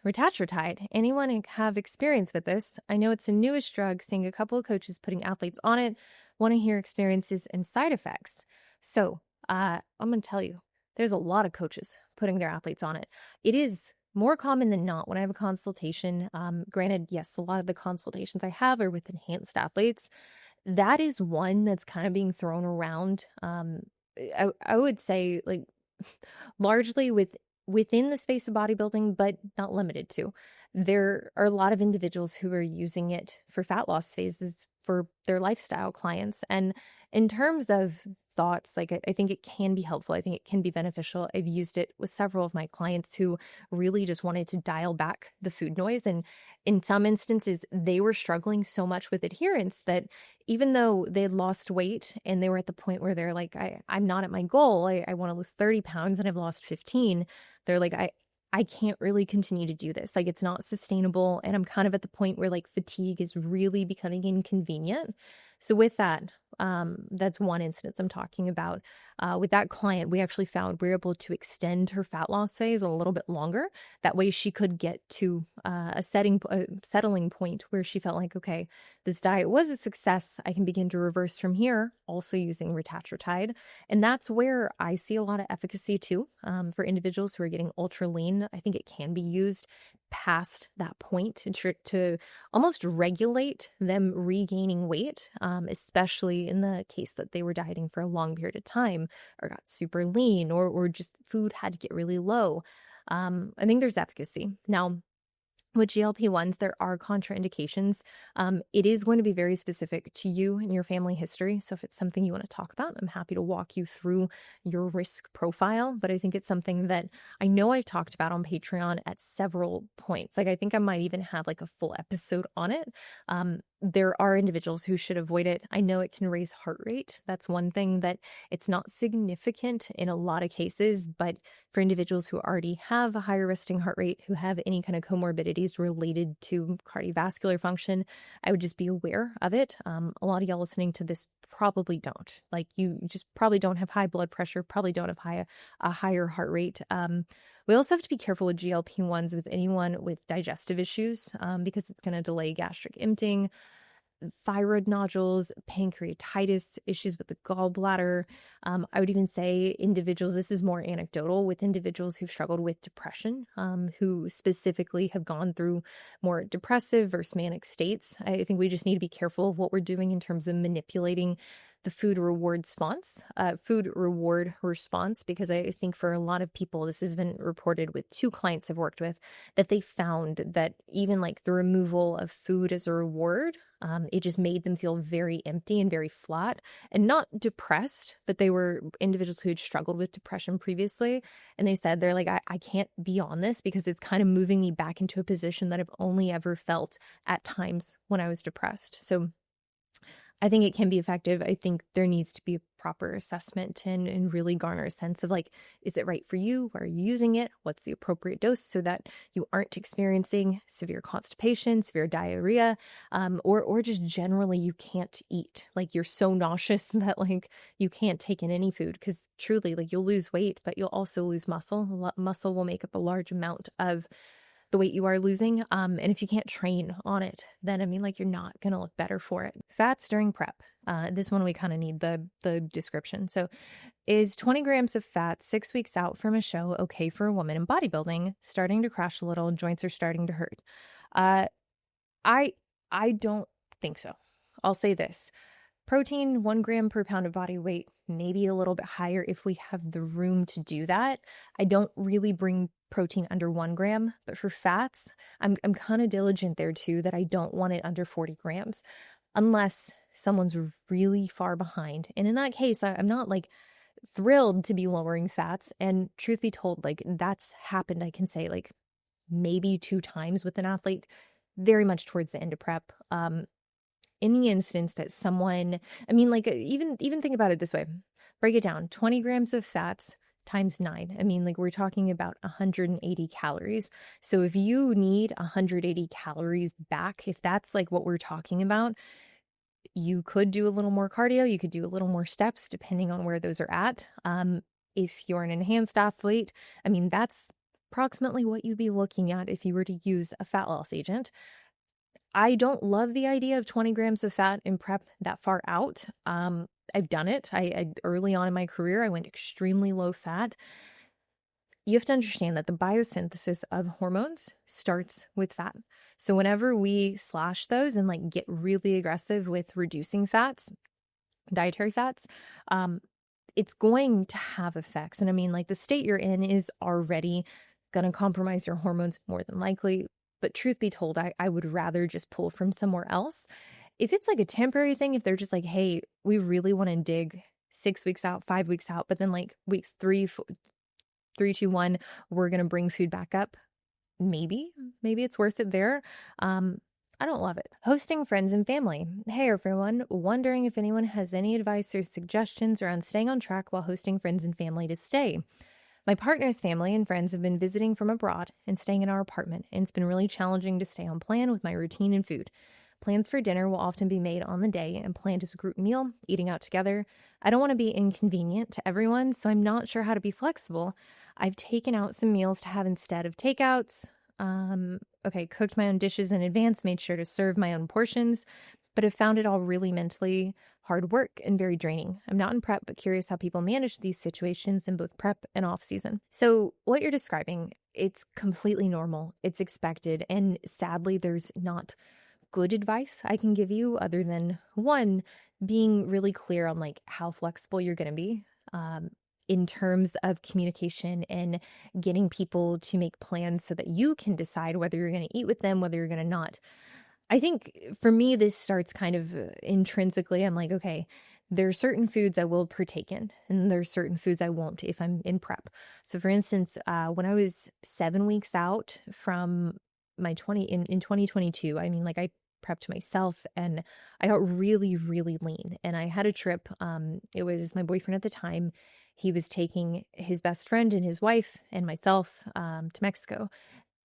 Retatrutide. Anyone have experience with this? I know it's a newish drug, seeing a couple of coaches putting athletes on it. Want to hear experiences and side effects. So, I'm going to tell you, there's a lot of coaches putting their athletes on it. It is more common than not when I have a consultation. Granted, yes, a lot of the consultations I have are with enhanced athletes. That is one that's kind of being thrown around. I would say like largely within the space of bodybuilding, but not limited to. There are a lot of individuals who are using it for fat loss phases for their lifestyle clients. And in terms of thoughts, like I think it can be helpful. I think it can be beneficial. I've used it with several of my clients who really just wanted to dial back the food noise. And in some instances, they were struggling so much with adherence that even though they had lost weight and they were at the point where they're like, I'm not at my goal, I want to lose 30 pounds and I've lost 15. They're like, I can't really continue to do this. Like, it's not sustainable. And I'm kind of at the point where like fatigue is really becoming inconvenient. So with that, that's one instance I'm talking about. With that client, we actually found we were able to extend her fat loss phase a little bit longer. That way she could get to a settling point where she felt like, okay, this diet was a success. I can begin to reverse from here, also using retatrutide. And that's where I see a lot of efficacy too, for individuals who are getting ultra lean. I think it can be used past that point to almost regulate them regaining weight, especially in the case that they were dieting for a long period of time or got super lean or just food had to get really low. I think there's efficacy. Now, with GLP-1s, there are contraindications. It is going to be very specific to you and your family history. So if it's something you want to talk about, I'm happy to walk you through your risk profile. But I think it's something that I know I've talked about on Patreon at several points. Like I think I might even have like a full episode on it. There are individuals who should avoid it. I know it can raise heart rate. That's one thing that it's not significant in a lot of cases, but for individuals who already have a higher resting heart rate, who have any kind of comorbidities related to cardiovascular function, I would just be aware of it. A lot of y'all listening to this probably don't. Like you just probably don't have high blood pressure, probably don't have a higher heart rate. We also have to be careful with GLP-1s with anyone with digestive issues, because it's going to delay gastric emptying, thyroid nodules, pancreatitis, issues with the gallbladder. I would even say individuals, this is more anecdotal, with individuals who've struggled with depression, who specifically have gone through more depressive versus manic states. I think we just need to be careful of what we're doing in terms of manipulating the food reward response, because I think for a lot of people, this has been reported with 2 clients I've worked with, that they found that even like the removal of food as a reward, it just made them feel very empty and very flat and not depressed, but they were individuals who had struggled with depression previously. And they said, they're like, I can't be on this because it's kind of moving me back into a position that I've only ever felt at times when I was depressed. So I think it can be effective. I think there needs to be a proper assessment and really garner a sense of like, is it right for you? Why are you using it? What's the appropriate dose so that you aren't experiencing severe constipation, severe diarrhea, or just generally you can't eat. Like you're so nauseous that like you can't take in any food, because truly like you'll lose weight, but you'll also lose muscle. Muscle will make up a large amount of the weight you are losing. And if you can't train on it, then I mean, like you're not going to look better for it. Fats during prep. This one, we kind of need the description. So is 20 grams of fat 6 weeks out from a show okay for a woman in bodybuilding, starting to crash a little, joints are starting to hurt? I don't think so. I'll say this. Protein, 1 gram per pound of body weight, maybe a little bit higher if we have the room to do that. I don't really bring protein under 1 gram, but for fats, I'm kind of diligent there too, that I don't want it under 40 grams unless someone's really far behind. And in that case, I'm not like thrilled to be lowering fats. And truth be told, like that's happened, I can say like maybe 2 times with an athlete, very much towards the end of prep. In the instance that someone, I mean, like even think about it this way, break it down, 20 grams of fats times 9. I mean, like we're talking about 180 calories. So if you need 180 calories back, if that's like what we're talking about, you could do a little more cardio, you could do a little more steps depending on where those are at. If you're an enhanced athlete, I mean, that's approximately what you'd be looking at if you were to use a fat loss agent. I don't love the idea of 20 grams of fat in prep that far out. I've done it. I early on in my career, I went extremely low fat. You have to understand that the biosynthesis of hormones starts with fat. So whenever we slash those and like get really aggressive with reducing fats, dietary fats, it's going to have effects. And I mean, like the state you're in is already going to compromise your hormones more than likely. But truth be told, I would rather just pull from somewhere else. If it's like a temporary thing, if they're just like, hey, we really want to dig 6 weeks out, 5 weeks out, but then like weeks 3, 2, 1, we're going to bring food back up. Maybe it's worth it there. I don't love it. Hosting friends and family. Hey everyone, wondering if anyone has any advice or suggestions around staying on track while hosting friends and family to stay. My partner's family and friends have been visiting from abroad and staying in our apartment, and it's been really challenging to stay on plan with my routine and food. Plans for dinner will often be made on the day and planned as a group meal, eating out together. I don't want to be inconvenient to everyone, so I'm not sure how to be flexible. I've taken out some meals to have instead of takeouts. Cooked my own dishes in advance, made sure to serve my own portions, but have found it all really mentally hard work and very draining. I'm not in prep, but curious how people manage these situations in both prep and off season. So what you're describing, it's completely normal. It's expected. And sadly, there's not good advice I can give you other than one, being really clear on like how flexible you're going to be. In terms of communication and getting people to make plans so that you can decide whether you're going to eat with them, whether you're going to not. I think for me, this starts kind of intrinsically. I'm like, okay, there are certain foods I will partake in, and there are certain foods I won't if I'm in prep. So for instance, when I was 7 weeks out from my 2022, I mean, like I prepped myself and I got really, really lean. And I had a trip. It was my boyfriend at the time. He was taking his best friend and his wife and myself to Mexico.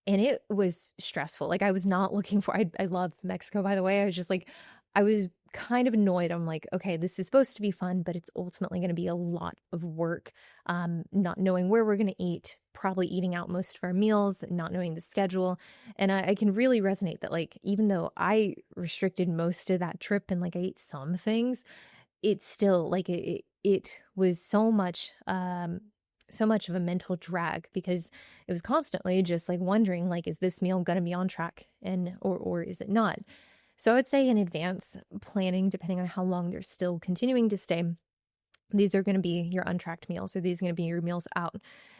And it was stressful. Like I was not looking for, I love Mexico, by the way. I was just like, I was kind of annoyed. I'm like, okay, this is supposed to be fun, but it's ultimately going to be a lot of work. Not knowing where we're going to eat, probably eating out most of our meals, not knowing the schedule. And I can really resonate that like, even though I restricted most of that trip and like I ate some things, it's still like it was so much of a mental drag because it was constantly just like wondering like, is this meal going to be on track or is it not? So I would say in advance planning, depending on how long they're still continuing to stay, these are going to be your untracked meals, or these are going to be your meals out.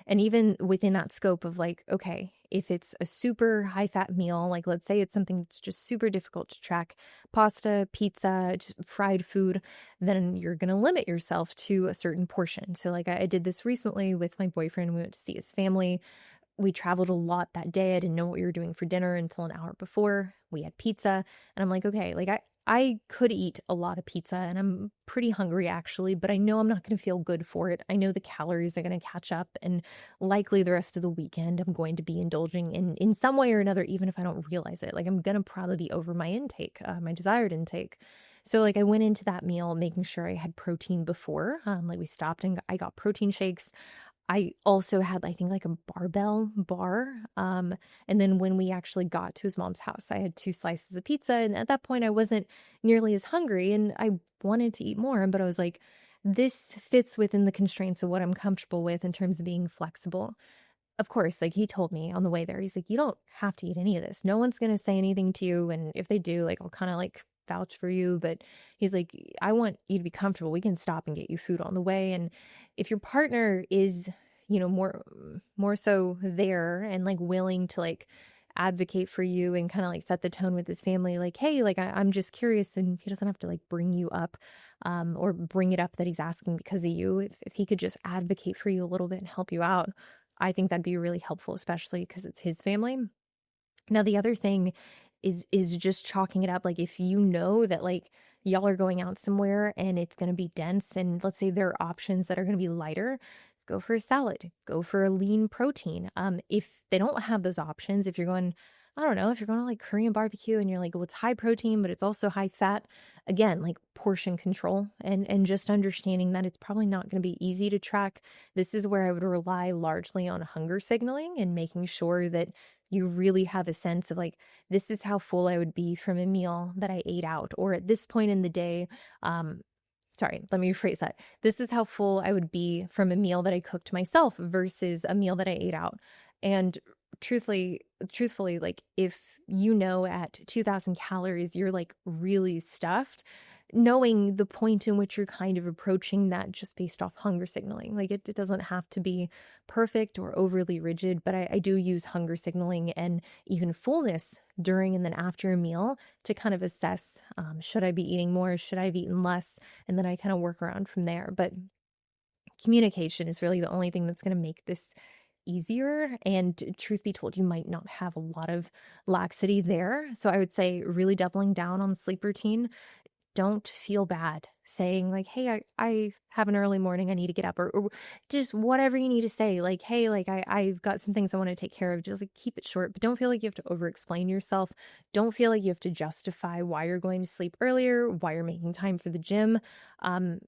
And even within that scope of like, okay, if it's a super high fat meal, like let's say it's something that's just super difficult to track, pasta, pizza, just fried food, then you're going to limit yourself to a certain portion. So like I did this recently with my boyfriend. We went to see his family. We traveled a lot that day. I didn't know what we were doing for dinner until an hour before. We had pizza, and I'm like, okay, like I could eat a lot of pizza, and I'm pretty hungry actually, but I know I'm not going to feel good for it. I know the calories are going to catch up, and likely the rest of the weekend I'm going to be indulging in some way or another, even if I don't realize it. Like I'm going to probably be over my intake, my desired intake. So like I went into that meal making sure I had protein before. Like we stopped and I got protein shakes. I also had, I think, like a barbell bar. And then when we actually got to his mom's house, I had 2 slices of pizza. And at that point, I wasn't nearly as hungry and I wanted to eat more. But I was like, this fits within the constraints of what I'm comfortable with in terms of being flexible. Of course, like he told me on the way there, he's like, you don't have to eat any of this. No one's going to say anything to you. And if they do, like, I'll kind of like vouch for you. But he's like, I want you to be comfortable. We can stop and get you food on the way. And if your partner is, you know, more so there and like willing to like advocate for you and kind of like set the tone with his family, like, hey, like I'm just curious, and he doesn't have to like bring you up or bring it up that he's asking because of you. If he could just advocate for you a little bit and help you out, I think that'd be really helpful, especially because it's his family. Now, the other thing is just chalking it up. Like if you know that like y'all are going out somewhere and it's going to be dense, and let's say there are options that are going to be lighter, go for a salad, go for a lean protein. If they don't have those options, if you're going, I don't know, if you're going to like Korean barbecue and you're like, well, it's high protein, but it's also high fat. Again, like portion control and just understanding that it's probably not going to be easy to track. This is where I would rely largely on hunger signaling and making sure that you really have a sense of like, this is how full I would be from a meal that I ate out, or at this point in the day, sorry, let me rephrase that. This is how full I would be from a meal that I cooked myself versus a meal that I ate out. And truthfully, like if you know at 2000 calories, you're like really stuffed, knowing the point in which you're kind of approaching that just based off hunger signaling. Like it doesn't have to be perfect or overly rigid, but I do use hunger signaling and even fullness during and then after a meal to kind of assess, should I be eating more? Should I have eaten less? And then I kind of work around from there. But communication is really the only thing that's going to make this easier. And truth be told, you might not have a lot of laxity there. So I would say really doubling down on the sleep routine. Don't feel bad saying like, hey, I have an early morning, I need to get up, or just whatever you need to say. Like, hey, like I've got some things I want to take care of. Just like keep it short, but don't feel like you have to over explain yourself. Don't feel like you have to justify why you're going to sleep earlier, why you're making time for the gym. Um,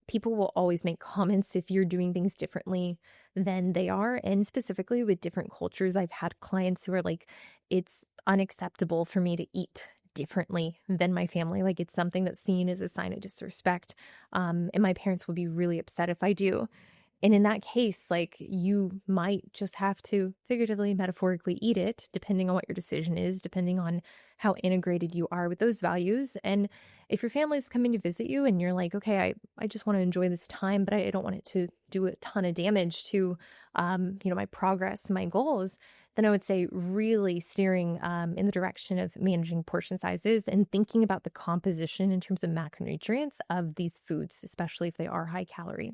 People will always make comments if you're doing things differently than they are. And specifically with different cultures, I've had clients who are like, it's unacceptable for me to eat differently than my family. Like it's something that's seen as a sign of disrespect. And my parents would be really upset if I do. And in that case, like you might just have to figuratively, metaphorically eat it, depending on what your decision is, depending on how integrated you are with those values. And if your family's coming to visit you and you're like, okay, I just want to enjoy this time, but I don't want it to do a ton of damage to, my progress, my goals, then I would say really steering in the direction of managing portion sizes and thinking about the composition in terms of macronutrients of these foods, especially if they are high calorie.